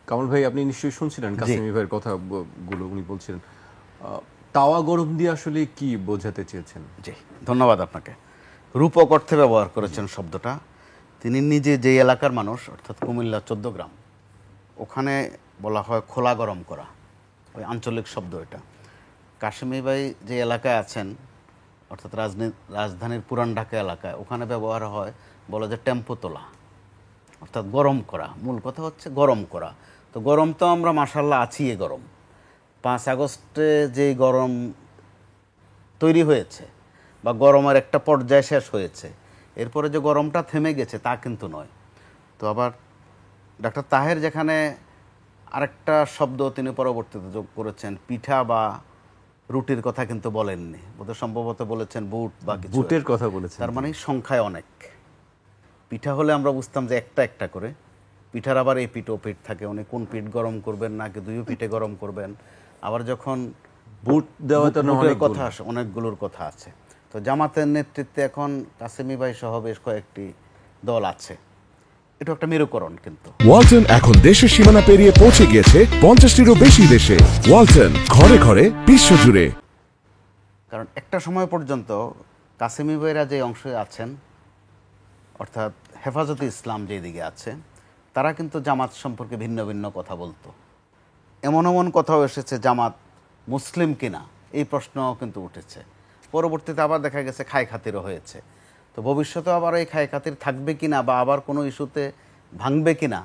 কামাল ভাই, আপনি নিশ্চয়ই শুনছিলেন কাসেমি ভাইয়ের কথাগুলো, উনি বলছিলেন তাওয়া গরম দিয়ে আসলে কি বোঝাতে চেয়েছেন? জি, ধন্যবাদ আপনাকে। রূপক অর্থে ব্যবহার করেছেন শব্দটা। তিনি নিজে যে এলাকার মানুষ, অর্থাৎ কুমিল্লা 14 গ্রাম, ওখানে বলা হয় খোলা গরম করা, ওই আঞ্চলিক শব্দ এটা। কাশেমি ভাই যে এলাকায় আছেন, অর্থাৎ রাজধানীর পুরান ঢাকা এলাকায়, ওখানে ব্যবহার হয় বলা যায় টেম্পো তোলা, অর্থাৎ গরম করা। মূল কথা হচ্ছে গরম করা। তো গরম তো আমরা মাশাআল্লাহ আছি, এ গরম 5 আগস্টে যে গরম তৈরি হয়েছে বা গরমের একটা পর্যায় শেষ হয়েছে, এরপরে যে গরমটা থেমে গেছে তা কিন্তু নয়। তো আবার ডাক্তার তাহের যেখানে আরেকটা শব্দ তিনি পরবর্তীতে যোগ করেছেন, পিঠা বা রুটির কথা কিন্তু বলেননি, বোধহয় সম্ভবত বলেছেন বুট বা কিছু, বুটের কথা বলেছেন। তার মানে সংখ্যায় অনেক। পিঠা হলে আমরা বুঝতাম যে একটা একটা করে, পিঠার আবার এই পিঠ ও পিঠ থাকে, উনি কোন পিঠ গরম করবেন নাকি দুই পিঠে গরম করবেন। আবার যখন বুট দেওয়া বুটের কথা আসে, অনেকগুলোর কথা আছে। তো জামাতের নেতৃত্বে এখন কাসেমি ভাই সহ বেশ কয়েকটি দল আছে, এটা একটা মেরুকরণ। কিন্তু ওয়ালটন এখন দেশের সীমানা পেরিয়ে পৌঁছে গিয়েছে 50টিরও বেশি দেশে। ওয়ালটন, ঘরে ঘরে, বিশ্বজুড়ে। কারণ একটা সময় পর্যন্ত কাসেমি ভাইরা যে অংশে আছেন, অর্থাৎ হেফাজতে ইসলাম যেদিকে আছে, তারা কিন্তু জামাত সম্পর্কে ভিন্ন ভিন্ন কথা বলতো। এমন এমন কথাও এসেছে জামাত মুসলিম কিনা, এই প্রশ্নও কিন্তু উঠেছে। পরবর্তীতে আবার দেখা গেছে খায় খাতিরও হয়েছে। তো ভবিষ্যতে আবার এই খায় খাতির থাকবে কিনা বা আবার কোনো ইস্যুতে ভাঙবে কিনা,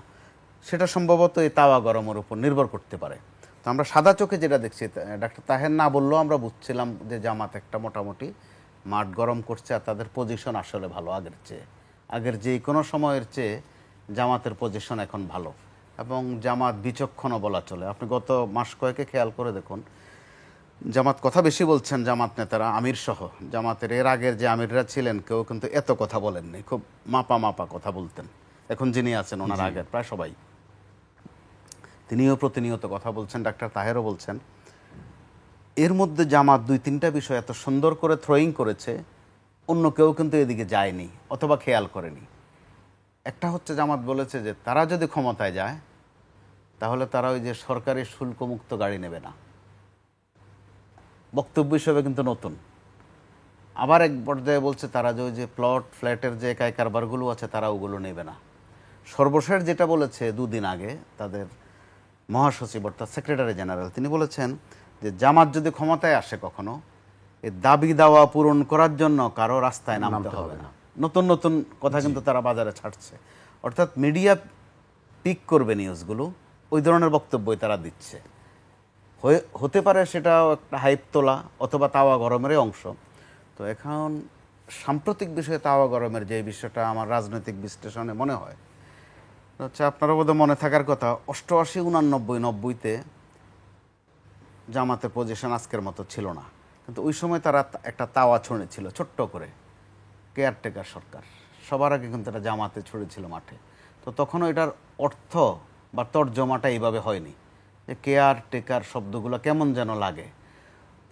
সেটা সম্ভবত এই তাওয়া গরমের উপর নির্ভর করতে পারে। তো আমরা সাদা চোখে যেটা দেখছি, ডাক্তার তাহের না বললেও আমরা বুঝছিলাম যে জামাত একটা মোটামুটি মাঠ গরম করছে, আর তাদের পজিশন আসলে ভালো আগের চেয়ে। আগের যে কোনো সময়ের চেয়ে জামাতের পজিশন এখন ভালো, এবং জামাত বিচক্ষণও বলা চলে। আপনি গত মাস কয়েকে খেয়াল করে দেখুন, জামাত কথা বেশি বলছেন, জামাত নেতারা, আমির সহ। জামাতের এর আগের যে আমিররা ছিলেন কেউ কিন্তু এত কথা বলেননি, খুব মাপা মাপা কথা বলতেন। এখন যিনি আছেন ওনার আগের প্রায় সবাই, তিনিও প্রতিনিয়ত কথা বলছেন, ডাক্তার তাহেরও বলছেন। এর মধ্যে জামাত 2-3টা বিষয় এত সুন্দর করে থ্রোয়িং করেছে, অন্য কেউ কিন্তু এদিকে যায়নি অথবা খেয়াল করেনি। একটা হচ্ছে, জামাত বলেছে যে তারা যদি ক্ষমতায় যায় তাহলে তারা ওই যে সরকারি শুল্কমুক্ত গাড়ি নেবে না। বক্তব্য হিসেবে কিন্তু নতুন। আবার এক পর্যায়ে বলছে তারা যে ওই যে প্লট ফ্ল্যাটের যে একাই কারবারগুলো আছে তারা ওগুলো নেবে না। সর্বশেষ যেটা বলেছে 2 দিন আগে তাদের মহাসচিব অর্থাৎ সেক্রেটারি জেনারেল, তিনি বলেছেন যে জামাত যদি ক্ষমতায় আসে কখনো, এই দাবি দাওয়া পূরণ করার জন্য কারো রাস্তায় নামতে হবে না। নতুন নতুন কথা কিন্তু তারা বাজারে ছাড়ছে, অর্থাৎ মিডিয়া পিক করবে নিউজগুলো, ওই ধরনের বক্তব্যই তারা দিচ্ছে। হতে পারে সেটাও একটা হাইপ তোলা অথবা তাওয়া গরমেরই অংশ। তো এখন সাম্প্রতিক বিষয়ে তাওয়া গরমের যে বিষয়টা আমার রাজনৈতিক বিশ্লেষণে মনে হয় হচ্ছে, আপনারা বোধহয় মনে থাকার কথা, 88, 89, 90-তে জামাতের পজিশন আজকের মতো ছিল না, কিন্তু ওই সময় তারা একটা তাওয়া ছড়েছিল ছোট্ট করে, কেয়ারটেকার সরকার। সবার আগে কিন্তু এটা জামাতে ছড়েছিল মাঠে। তো তখনও এটার অর্থ বা তর্জমাটা এইভাবে হয়নি, যে কেয়ারটেকার শব্দগুলো কেমন যেন লাগে।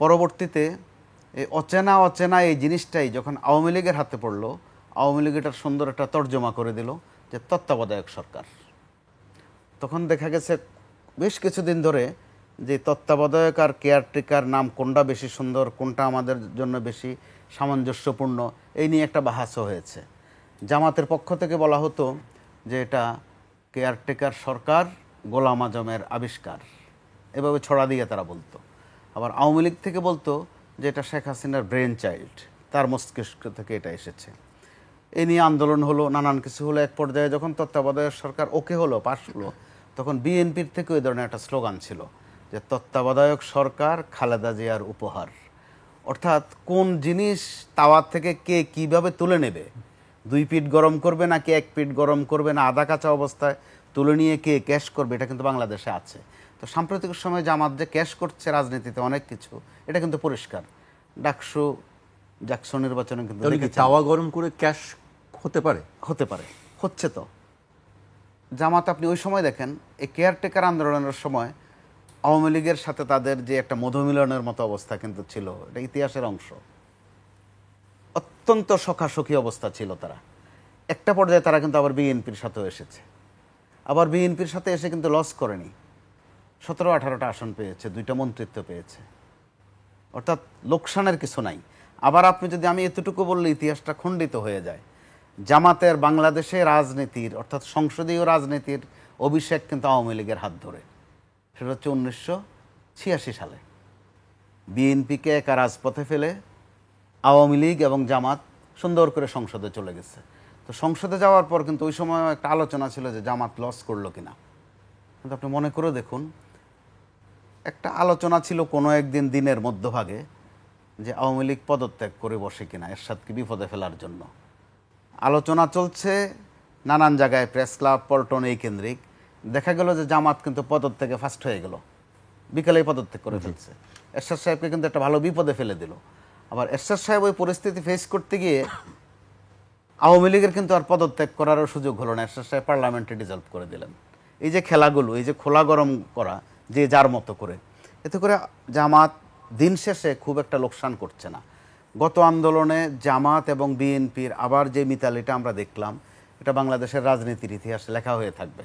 পরবর্তীতে এই অচেনা অচেনা এই জিনিসটাই যখন আওয়ামী লীগের হাতে পড়লো, আওয়ামী লীগ এটার সুন্দর একটা তর্জমা করে দিল যে তত্ত্বাবধায়ক সরকার। তখন দেখা গেছে বেশ কিছুদিন ধরে যে তত্ত্বাবধায়ক আর কেয়ারটেকার নাম কোনটা বেশি সুন্দর, কোনটা আমাদের জন্য বেশি সামঞ্জস্যপূর্ণ, এই নিয়ে একটা বাহাসও হয়েছে। জামাতের পক্ষ থেকে বলা হতো যে এটা কেয়ারটেকার সরকার গোলাম আজমের আবিষ্কার, এভাবে ছড়া দিয়ে তারা বলতো। আবার আওয়ামী লীগ থেকে বলতো যে এটা শেখ হাসিনার ব্রেন চাইল্ড, তার মস্তিষ্ক থেকে এটা এসেছে। এ নিয়ে আন্দোলন হলো, নানান কিছু হলো। এক পর্যায়ে যখন তত্ত্বাবধায়ক সরকার ওকে হলো, পাশ হলো, তখন বিএনপির থেকে ওই ধরনের একটা স্লোগান ছিল যে তত্ত্বাবধায়ক সরকার খালেদা জিয়ার উপহার। অর্থাৎ কোন জিনিস তাওয়ার থেকে কে কিভাবে তুলে নেবে, 2 পিঠ গরম করবে নাকি 1 পিঠ গরম করবে, না আধা কাঁচা অবস্থায় তুলে নিয়ে কে ক্যাশ করবে, এটা কিন্তু বাংলাদেশে আছে। তো সাম্প্রতিক সময়ে জামাত যে ক্যাশ করছে রাজনীতিতে অনেক কিছু, এটা কিন্তু পরিষ্কার। জাকসু নির্বাচনে কিন্তু তাওয়া গরম করে ক্যাশ হতে পারে, হচ্ছে। তো জামাত আপনি ওই সময় দেখেন, এই কেয়ারটেকার আন্দোলনের সময় আওয়ামী লীগের সাথে তাদের যে একটা মধুমিলনের মতো অবস্থা কিন্তু ছিল, এটা ইতিহাসের অংশ। অত্যন্ত সখাসখি অবস্থা ছিল তারা। একটা পর্যায়ে তারা কিন্তু আবার বিএনপির সাথেও এসেছে। আবার বিএনপির সাথে এসে কিন্তু লস করেনি, 17-18টা আসন পেয়েছে, 2টা মন্ত্রিত্ব পেয়েছে, অর্থাৎ লোকসানের কিছু নাই। আবার আপনি যদি, আমি এতটুকু বললে ইতিহাসটা খণ্ডিত হয়ে যায়, জামাতের বাংলাদেশে রাজনীতির অর্থাৎ সংসদীয় রাজনীতির অভিষেক কিন্তু আওয়ামী লীগের হাত ধরে। সেটা হচ্ছে 1986 সালে বিএনপিকে একা রাজপথে ফেলে আওয়ামী লীগ এবং জামাত সুন্দর করে সংসদে চলে গেছে। তো সংসদে যাওয়ার পর কিন্তু ওই সময় একটা আলোচনা ছিল যে জামাত লস করলো কিনা। কিন্তু আপনি মনে করে দেখুন, একটা আলোচনা ছিল কোনো একদিন দিনের মধ্যভাগে যে আওয়ামী লীগ পদত্যাগ করে বসে কিনা এরশাদকে বিপদে ফেলার জন্য। আলোচনা চলছে নানান জায়গায়, প্রেস ক্লাব, পল্টন, এই কেন্দ্রিক। দেখা গেল যে জামাত কিন্তু পদত্যাগে ফার্স্ট হয়ে গেল, বিকালেই পদত্যাগ করে ফেলছে। এরশাদ সাহেবকে কিন্তু একটা ভালো বিপদে ফেলে দিল। আবার এরশাদ সাহেব ওই পরিস্থিতি ফেস করতে গিয়ে আওয়ামী লীগের কিন্তু আর পদত্যাগ করারও সুযোগ হলো না, এরশাদ সাহেব পার্লামেন্টে ডিজলভ করে দিলেন। এই যে খেলাগুলো, এই যে খোলা গরম করা যে যার মতো করে, এতে করে জামাত দিন শেষে খুব একটা লোকসান করছে না। গত আন্দোলনে জামাত এবং বিএনপির আবার যে মিতালিটা আমরা দেখলাম, এটা বাংলাদেশের রাজনীতির ইতিহাসে লেখা হয়ে থাকবে।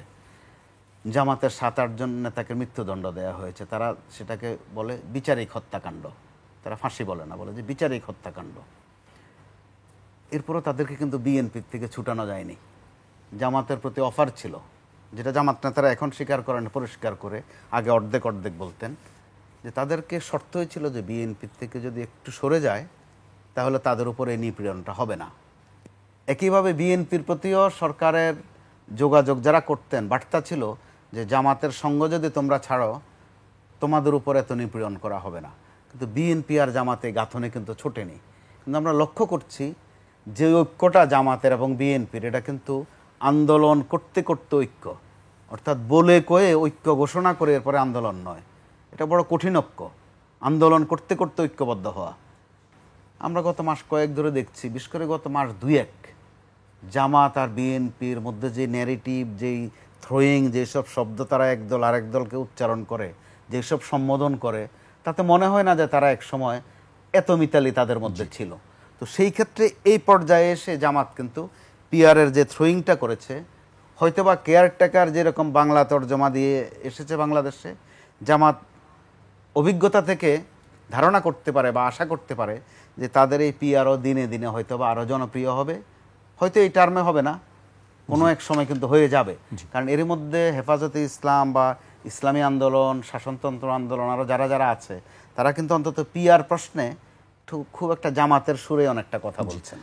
জামাতের 7-8 জন নেতাকে মৃত্যুদণ্ড দেওয়া হয়েছে, তারা সেটাকে বলে বিচারিক হত্যাকাণ্ড, তারা ফাঁসি বলে না, বলে যে বিচারিক হত্যাকাণ্ড। এরপরও তাদেরকে কিন্তু বিএনপির থেকে ছুটানো যায়নি। জামাতের প্রতি অফার ছিল, যেটা জামাত নেতারা এখন স্বীকার করেন পরিষ্কার করে, আগে অর্ধেক অর্ধেক বলতেন, যে তাদেরকে শর্ত হয়েছিল যে বিএনপির থেকে যদি একটু সরে যায় তাহলে তাদের উপরে এই নিপীড়নটা হবে না। একইভাবে বিএনপির প্রতিও সরকারের যোগাযোগ যারা করতেন, বার্তা ছিল যে জামাতের সঙ্গ যদি তোমরা ছাড়ো তোমাদের উপর এত নিপীড়ন করা হবে না। কিন্তু বিএনপি আর জামাতে গাঁথনে কিন্তু ছোটেনি। কিন্তু আমরা লক্ষ্য করছি যে ঐক্যটা জামাতের এবং বিএনপির, এটা কিন্তু আন্দোলন করতে করতে ঐক্য, অর্থাৎ বলে কয়ে ঐক্য ঘোষণা করে এরপরে আন্দোলন নয়। এটা বড় কঠিন ঐক্য, আন্দোলন করতে করতে ঐক্যবদ্ধ হওয়া। আমরা গত মাস কয়েক ধরে দেখছি, বিশেষ করে গত মাস 2-1, জামাত আর বিএনপির মধ্যে যে ন্যারেটিভ, যেই থ্রোয়িং, যেসব শব্দ তারা একদল আরেক দলকে উচ্চারণ করে, যেসব সম্বোধন করে, তাতে মনে হয় না যে তারা এক সময় এত মিতালি তাদের মধ্যে ছিল। তো সেই ক্ষেত্রে এই পর্যায়ে এসে জামাত কিন্তু পিআরের যে থ্রোয়িংটা করেছে, হয়তোবা কেয়ারটেকার যেরকম বাংলা তর্জমা দিয়ে এসেছে বাংলাদেশে, জামাত অভিজ্ঞতা থেকে ধারণা করতে পারে বা আশা করতে পারে যে তাদের এই পিআরও দিনে দিনে হয়তোবা আরও জনপ্রিয় হবে। হয়তো এই টার্মে হবে না, কোনো এক সময় কিন্তু হয়ে যাবে। কারণ এর মধ্যে হেফাজতে ইসলাম বা ইসলামী আন্দোলন, শাসনতন্ত্র আন্দোলন, আরও যারা যারা আছে, তারা কিন্তু অন্তত পিআর প্রশ্নে খুব একটা জামাতের সুরে অনেকটা কথা বলছেন।